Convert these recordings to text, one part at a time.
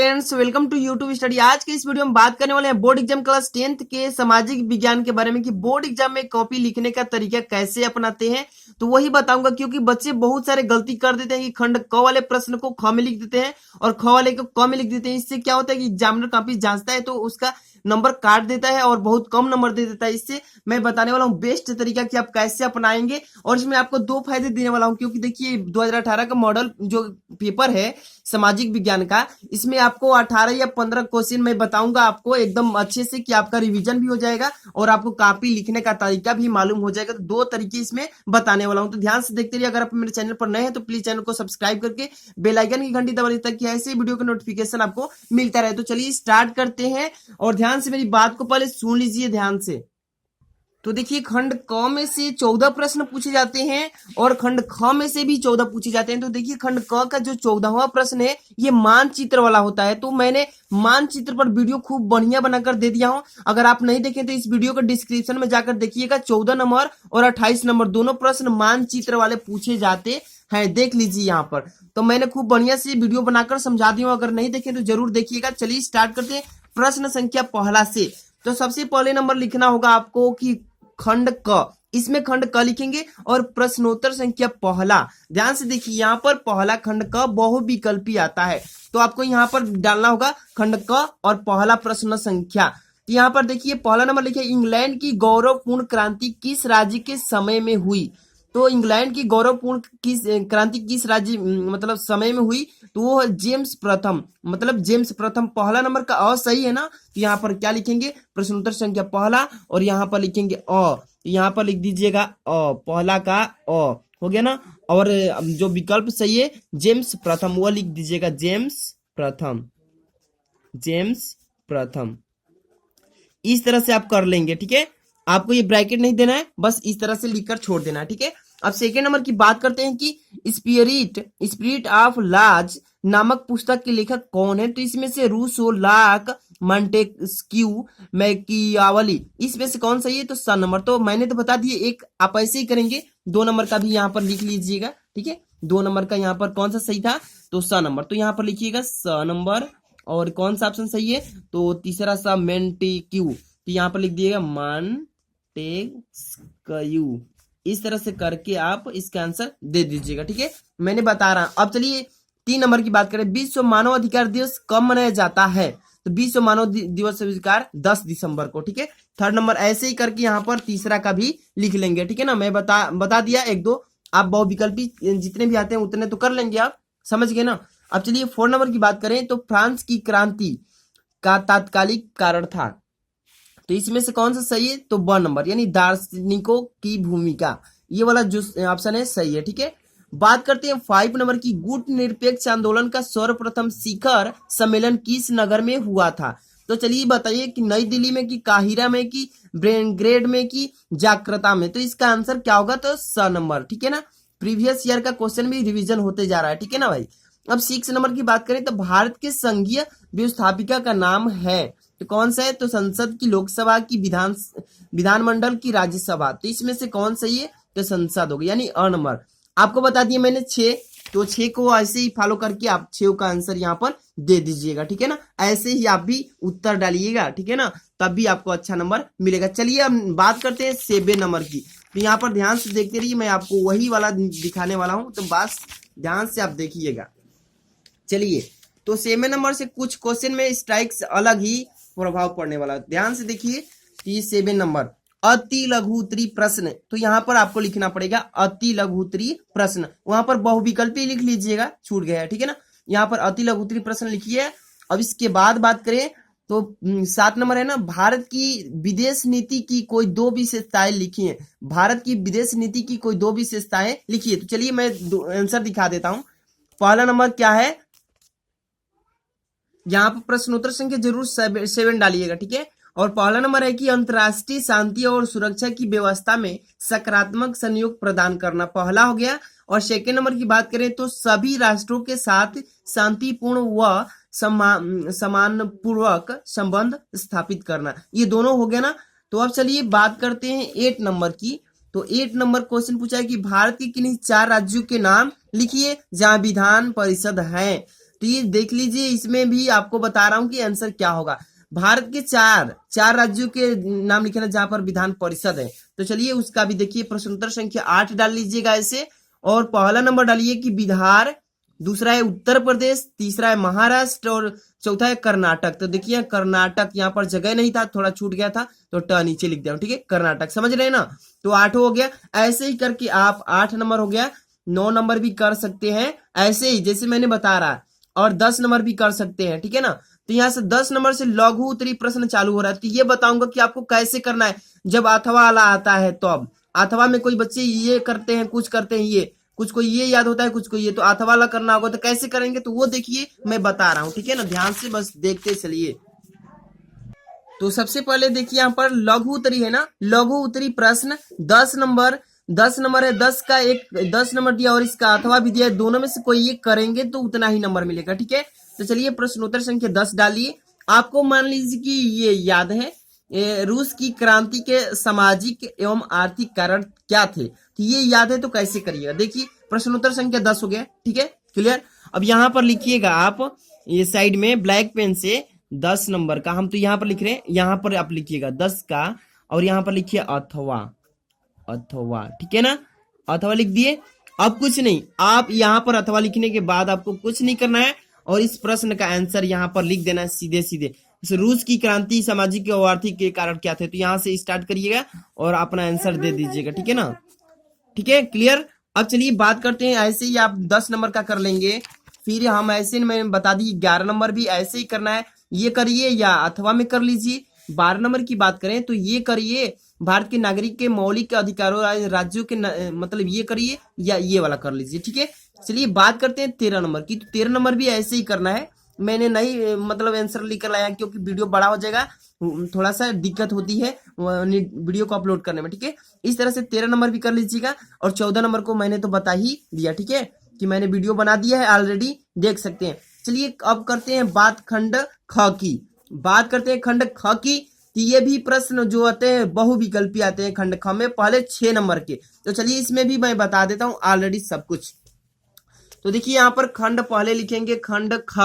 Friends, welcome to YouTube study. आज के इस वीडियो में बात करने वाले हैं बोर्ड एग्जाम क्लास 10th के सामाजिक विज्ञान के बारे में कि बोर्ड एग्जाम में कॉपी लिखने का तरीका कैसे अपनाते हैं। तो वही बताऊंगा, क्योंकि बच्चे बहुत सारे गलती कर देते हैं कि खंड क वाले प्रश्न को ख में लिख देते हैं और ख वाले को क में लिख देते हैं। इससे क्या होता है कि एग्जामिनर काफी जांचता है तो उसका नंबर काट देता है और बहुत कम नंबर दे देता है। इससे मैं बताने वाला हूँ बेस्ट तरीका कि आप कैसे अपनाएंगे, और इसमें आपको दो फायदे देने वाला हूँ। क्योंकि देखिए 2018 का मॉडल जो पेपर है सामाजिक विज्ञान का, इसमें आपको 18 या 15 क्वेश्चन मैं बताऊंगा आपको एकदम अच्छे से कि आपका रिवीजन भी हो जाएगा और आपको कॉपी लिखने का तरीका भी मालूम हो जाएगा। तो दो तरीके इसमें बताने वाला हूं, तो ध्यान से देखते रहिए। अगर आप मेरे चैनल पर नए हैं तो प्लीज चैनल को सब्सक्राइब करके बेल आइकन की घंटी दबा दीजिए ताकि ऐसे वीडियो का नोटिफिकेशन आपको मिलता रहे। तो चलिए स्टार्ट करते हैं और ध्यान से मेरी बात को पहले सुन लीजिए ध्यान से। तो देखिए खंड क में से 14 प्रश्न पूछे जाते हैं और खंड ख में से भी 14 पूछे जाते हैं। तो देखिए खंड क का जो 14वां प्रश्न है ये मानचित्र वाला होता है। तो मैंने मानचित्र पर वीडियो खूब बढ़िया बनाकर दे दिया हूं। अगर आप नहीं देखें तो इस वीडियो का डिस्क्रिप्शन में जाकर देखिएगा। 14 नंबर और 28 नंबर दोनों प्रश्न मानचित्र वाले पूछे जाते हैं, देख लीजिए यहाँ पर। तो मैंने खूब बढ़िया से वीडियो बनाकर समझा दी हूँ, अगर नहीं देखें तो जरूर देखिएगा। चलिए स्टार्ट करते हैं प्रश्न संख्या पहला से। तो सबसे पहले नंबर लिखना होगा आपको कि खंड क, इसमें खंड क लिखेंगे और प्रश्नोत्तर संख्या पहला। ध्यान से देखिए यहाँ पर पहला खंड क बहुविकल्पी आता है, तो आपको यहाँ पर डालना होगा खंड क और पहला प्रश्न संख्या। तो यहाँ पर देखिए पहला नंबर लिखे इंग्लैंड की गौरवपूर्ण क्रांति किस राज्य के समय में हुई। तो इंग्लैंड की गौरवपूर्ण किस क्रांति किस राज्य मतलब समय में हुई, तो वो है जेम्स प्रथम, मतलब जेम्स प्रथम। पहला नंबर का अ सही है ना, तो यहाँ पर क्या लिखेंगे प्रश्नोत्तर संख्या पहला और यहाँ पर लिखेंगे अ। यहाँ पर लिख दीजिएगा अ, पहला का अ हो गया ना। और जो विकल्प सही है जेम्स प्रथम वो लिख दीजिएगा जेम्स प्रथम, जेम्स प्रथम। इस तरह से आप कर लेंगे, ठीक है। आपको ये ब्रैकेट नहीं देना है, बस इस तरह से लिखकर छोड़ देना है, ठीक है। अब सेकेंड नंबर की बात करते हैं कि स्पिरिट ऑफ लाज नामक पुस्तक के लेखक कौन है। तो इसमें से रूसो, लाक, मॉन्टेस्क्यू, मैकियावली, इसमें से कौन सही है। तो स नंबर तो मैंने तो बता दिए, एक आप ऐसे ही करेंगे। दो नंबर का भी यहाँ पर लिख लीजिएगा, ठीक है। दो नंबर का यहाँ पर कौन सा सही था, तो स नंबर, तो यहाँ पर लिखिएगा स नंबर। और कौन सा ऑप्शन सही है, तो तीसरा सा मेंटेक्यू, तो यहाँ पर लिख दिएगा मॉन्टेस्क्यू। इस तरह से करके आप इसका आंसर दे दीजिएगा, ठीक है। मैंने बता रहा। अब चलिए 3 नंबर की बात करें। विश्व मानव अधिकार दिवस कब मनाया जाता है। तो विश्व मानव दिवस अधिकार 10 दिसंबर को, ठीक है। थर्ड नंबर ऐसे ही करके यहाँ पर तीसरा का भी लिख लेंगे, ठीक है ना। मैं बता दिया एक दो, आप बहुविकल्पी जितने भी आते हैं उतने तो कर लेंगे, आप समझ गए ना। अब चलिए 4 नंबर की बात करें। तो फ्रांस की क्रांति का तात्कालिक कारण था, तो इसमें से कौन सा सही है, तो ब नंबर यानी दार्शनिकों की भूमिका, ये वाला जो ऑप्शन है सही है, ठीक है। बात करते हैं 5 नंबर की गुट निरपेक्ष आंदोलन का सर्वप्रथम शिखर सम्मेलन किस नगर में हुआ था। तो चलिए बताइए कि नई दिल्ली में, कि काहिरा में, कि ब्रेनग्रेड में, कि जाकार्ता में। तो इसका आंसर क्या होगा, तो स नंबर, ठीक है ना। प्रीवियस ईयर का क्वेश्चन भी रिविजन होते जा रहा है, ठीक है ना भाई। अब 6 नंबर की बात करें तो भारत के संघीय व्यवस्थापिका का नाम है, तो कौन सा है, तो संसद की, लोकसभा की, विधानमंडल की, राज्यसभा। तो इसमें से कौन सही है, तो संसद होगी यानी अ नंबर। आपको बता दिया मैंने 6, तो 6 को ऐसे ही फॉलो करके आप 6 का आंसर यहाँ पर दे दीजिएगा, ठीक है ना। ऐसे ही आप भी उत्तर डालिएगा, ठीक है ना, तब भी आपको अच्छा नंबर मिलेगा। चलिए अब बात करते हैं 7 नंबर की। तो यहाँ पर ध्यान से देखते रहिए, मैं आपको वही वाला दिखाने वाला हूँ, तो बस ध्यान से आप देखिएगा। चलिए तो 7 नंबर से कुछ क्वेश्चन में स्ट्राइक्स अलग ही प्रभाव पड़ने वाला है, ध्यान से देखिए। 7 नंबर अति लघुत्तरी प्रश्न, तो यहाँ पर आपको लिखना पड़ेगा अति लघुत्तरी प्रश्न। वहां पर बहुविकल्पी लिख लीजिएगा, छूट गया है, ठीक है ना। यहाँ पर अति लघुत्तरी प्रश्न लिखिए। अब इसके बाद बात करें तो 7 नंबर है ना, भारत की विदेश नीति की कोई 2 विशेषताएं लिखिए। भारत की विदेश नीति की कोई 2 विशेषताएं लिखिए। तो चलिए मैं आंसर दिखा देता हूं। पहला नंबर क्या है, यहाँ पर प्रश्नोत्तर संख्या जरूर 7 डालिएगा, ठीक है। और पहला नंबर है कि अंतर्राष्ट्रीय शांति और सुरक्षा की व्यवस्था में सकारात्मक सहयोग प्रदान करना, पहला हो गया। और सेकेंड नंबर की बात करें तो सभी राष्ट्रों के साथ शांतिपूर्ण व सम्मानपूर्वक संबंध स्थापित करना, ये दोनों हो गया ना। तो अब चलिए बात करते हैं 8 नंबर की। तो 8 नंबर क्वेश्चन पूछा है कि भारत के किन्हीं 4 राज्यों के नाम लिखिए जहां विधान परिषद है। तो ये देख लीजिए, इसमें भी आपको बता रहा हूं कि आंसर क्या होगा। भारत के चार राज्यों के नाम लिखे ना जहां पर विधान परिषद है। तो चलिए उसका भी देखिए, प्रश्न उत्तर संख्या 8 डाल लीजिएगा ऐसे। और पहला नंबर डालिए कि बिहार, दूसरा है उत्तर प्रदेश, तीसरा है महाराष्ट्र और चौथा है कर्नाटक। तो देखिए कर्नाटक यहाँ पर जगह नहीं था, थोड़ा छूट गया था तो ट नीचे लिख दिया, ठीक है, कर्नाटक। समझ रहे हैं ना। तो 8 हो गया। ऐसे ही करके आप 8 नंबर हो गया, 9 नंबर भी कर सकते हैं ऐसे ही जैसे मैंने बता रहा, और 10 नंबर भी कर सकते हैं, ठीक है ना। तो यहाँ से 10 नंबर से लघु उत्तरी प्रश्न चालू हो रहा है। तो ये बताऊंगा कि आपको कैसे करना है जब अथवा वाला आता है। तो अब अथवा में कोई बच्चे ये करते हैं, कुछ करते हैं ये, कुछ को ये याद होता है, कुछ को ये, तो अथवा वाला करना होगा। तो कैसे करेंगे तो वो देखिए मैं बता रहा हूँ, ठीक है ना, ध्यान से बस देखते चलिए। तो सबसे पहले देखिए यहाँ पर लघु उत्तरी है ना, लघु उत्तरी प्रश्न 10 नंबर, 10 नंबर है, 10 का एक 10 नंबर दिया और इसका अथवा भी दिया है, दोनों में से कोई एक करेंगे तो उतना ही नंबर मिलेगा, ठीक है। तो चलिए प्रश्न उत्तर संख्या 10 डालिए। आपको मान लीजिए कि ये याद है, रूस की क्रांति के सामाजिक एवं आर्थिक कारण क्या थे, तो ये याद है तो कैसे करिएगा। देखिए प्रश्न उत्तर संख्या 10 हो गया, ठीक है, क्लियर। अब यहाँ पर लिखिएगा आप ये साइड में ब्लैक पेन से 10 नंबर का, हम तो यहाँ पर लिख रहे हैं, यहाँ पर आप लिखिएगा 10 का और यहाँ पर लिखिए अथवा, अथवा, ठीक है ना, अथवा लिख दिए। अब कुछ नहीं, आप यहाँ पर अथवा लिखने के बाद आपको कुछ नहीं करना है और इस प्रश्न का आंसर यहाँ पर लिख देना है सीधे सीधे। रूस की क्रांति सामाजिक और आर्थिक के कारण क्या थे, तो यहाँ से स्टार्ट करिएगा और अपना आंसर दे दीजिएगा, ठीक है ना, ठीक है, क्लियर। अब चलिए बात करते हैं, ऐसे ही आप 10 नंबर का कर लेंगे, फिर हम ऐसे में बता दी 11 नंबर भी ऐसे ही करना है, ये करिए या अथवा में कर लीजिए। 12 नंबर की बात करें तो ये करिए, भारत के नागरिक के मौलिक अधिकारों राज्यों के मतलब ये करिए या ये वाला कर लीजिए, ठीक है। चलिए बात करते हैं 13 नंबर की। तो 13 नंबर भी ऐसे ही करना है, मैंने नहीं मतलब आंसर लिख लाया क्योंकि वीडियो बड़ा हो जाएगा, थोड़ा सा दिक्कत होती है वीडियो को अपलोड करने में, ठीक है। इस तरह से 13 नंबर भी कर लीजिएगा और 14 नंबर को मैंने तो बता ही दिया, ठीक है, कि मैंने वीडियो बना दिया है ऑलरेडी, देख सकते हैं। चलिए अब करते हैं बात खंड ख की, बात करते हैं खंड ख की। तो ये भी प्रश्न जो आते हैं बहुविकल्पी आते हैं खंड ख में, पहले 6 नंबर के। तो चलिए इसमें भी मैं बता देता हूँ ऑलरेडी सब कुछ। तो देखिए यहाँ पर खंड पहले लिखेंगे खंड ख,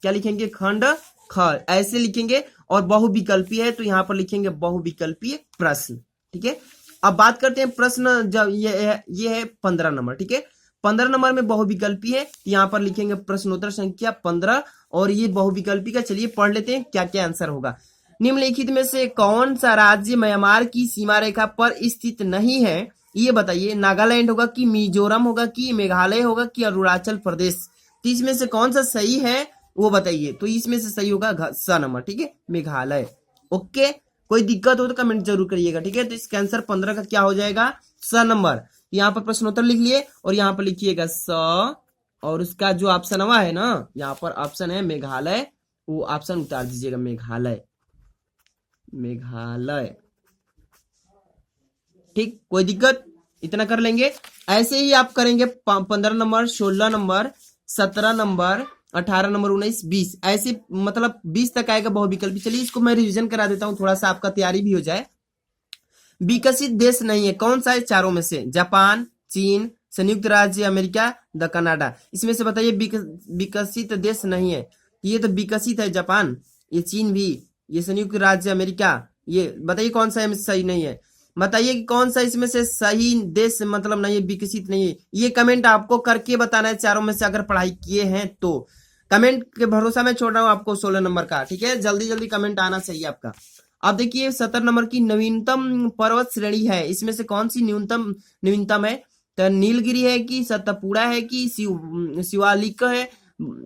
क्या लिखेंगे खंड ख ऐसे लिखेंगे, और बहुविकल्पी है तो यहाँ पर लिखेंगे बहुविकल्पीय प्रश्न, ठीक है। अब बात करते हैं प्रश्न, जब ये है 15 नंबर, ठीक है, 15 नंबर में बहुविकल्पी है, यहाँ पर लिखेंगे प्रश्नोत्तर संख्या 15 और ये बहुविकल्पी का। चलिए पढ़ लेते हैं क्या क्या आंसर होगा। निम्नलिखित में से कौन सा राज्य म्यांमार की सीमा रेखा पर स्थित नहीं है, ये बताइए। नागालैंड होगा कि मिजोरम होगा कि मेघालय होगा कि अरुणाचल प्रदेश। तो इसमें से कौन सा सही है वो बताइए। तो इसमें से सही होगा स नंबर, ठीक है, मेघालय। ओके, कोई दिक्कत हो तो कमेंट जरूर करिएगा, ठीक है। तो इसका आंसर 15 का क्या हो जाएगा, स नंबर। यहाँ पर प्रश्नोत्तर लिख लिए और यहाँ पर लिखिएगा स, और उसका जो ऑप्शन हुआ है ना, यहाँ पर ऑप्शन है मेघालय, वो ऑप्शन उतार दीजिएगा, मेघालय, मेघालय, ठीक, कोई दिक्कत, इतना कर लेंगे। ऐसे ही आप करेंगे 15 नंबर, 16 नंबर, 17 नंबर, 18 नंबर, 19, 20, ऐसे मतलब 20 तक आएगा बहुविकल्पी। चलिए इसको मैं रिवीजन करा देता हूं, थोड़ा सा आपका तैयारी भी हो जाए। विकसित देश नहीं है कौन सा है चारों में से, जापान, चीन, संयुक्त राज्य अमेरिका, द कनाडा। इसमें से बताइए विकसित देश नहीं है। ये तो विकसित है जापान, ये चीन भी, ये संयुक्त राज्य अमेरिका, ये बताइए कौन सा सही नहीं है। बताइए कि कौन सा इसमें से सही देश मतलब नहीं है, विकसित नहीं है। ये कमेंट आपको करके बताना है चारों में से, अगर पढ़ाई किए हैं तो। कमेंट के भरोसा में छोड़ रहा हूं आपको 16 नंबर का, ठीक है, जल्दी जल्दी कमेंट आना चाहिए आपका। अब देखिए 17 नंबर की नवीनतम पर्वत श्रेणी है, इसमें से कौन सी नवीनतम है। तो नीलगिरी है कि सतपुड़ा है कि शिवालिक है,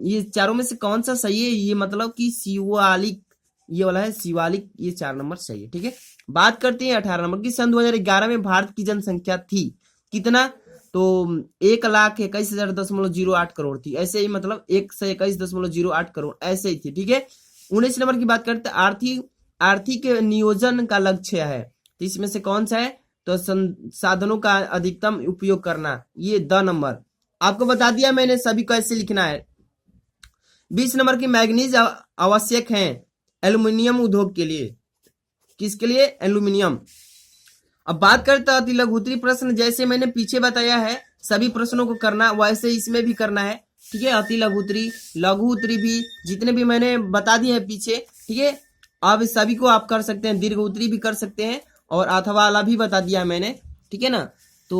ये चारों में से कौन सा सही है। ये मतलब कि शिवालिक, ये वाला है शिवालिक, ये 4 नंबर सही है, ठीक है। बात करते हैं 18 नंबर की। सन 2011 में भारत की जनसंख्या थी कितना, तो 1,21,008 करोड़ थी, ऐसे ही मतलब 121,008 करोड़ ऐसे ही थी, ठीक है। 19 नंबर की बात करते हैं आर्थिक नियोजन का लक्ष्य है, तो इसमें से कौन सा है, तो संसाधनों का अधिकतम उपयोग करना, ये द नंबर। आपको बता दिया मैंने सभी को ऐसे लिखना है। 20 नंबर की मैग्नीज आवश्यक है एल्यूमिनियम उद्योग के लिए, किसके लिए, एल्यूमिनियम। अब बात करते हैं लघु उत्तरी प्रश्न, जैसे मैंने पीछे बताया है सभी प्रश्नों को करना वैसे इसमें भी करना है। ठीक है, अति लघु उत्तरी, लघु उत्तरी भी जितने भी मैंने बता दिए हैं पीछे, ठीक है। अब सभी को आप कर सकते हैं, दीर्घ उत्तरी भी कर सकते हैं और अथवा वाला भी बता दिया है मैंने, ठीक है ना। तो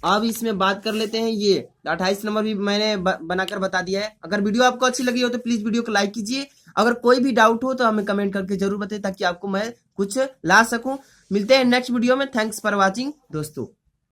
अब इसमें बात कर लेते हैं, ये 28 नंबर भी मैंने बनाकर बता दिया है। अगर वीडियो आपको अच्छी लगी हो तो प्लीज वीडियो को लाइक कीजिए। अगर कोई भी डाउट हो तो हमें कमेंट करके जरूर बताइए ताकि आपको मैं कुछ ला सकूं। मिलते हैं नेक्स्ट वीडियो में। थैंक्स फॉर वॉचिंग दोस्तों।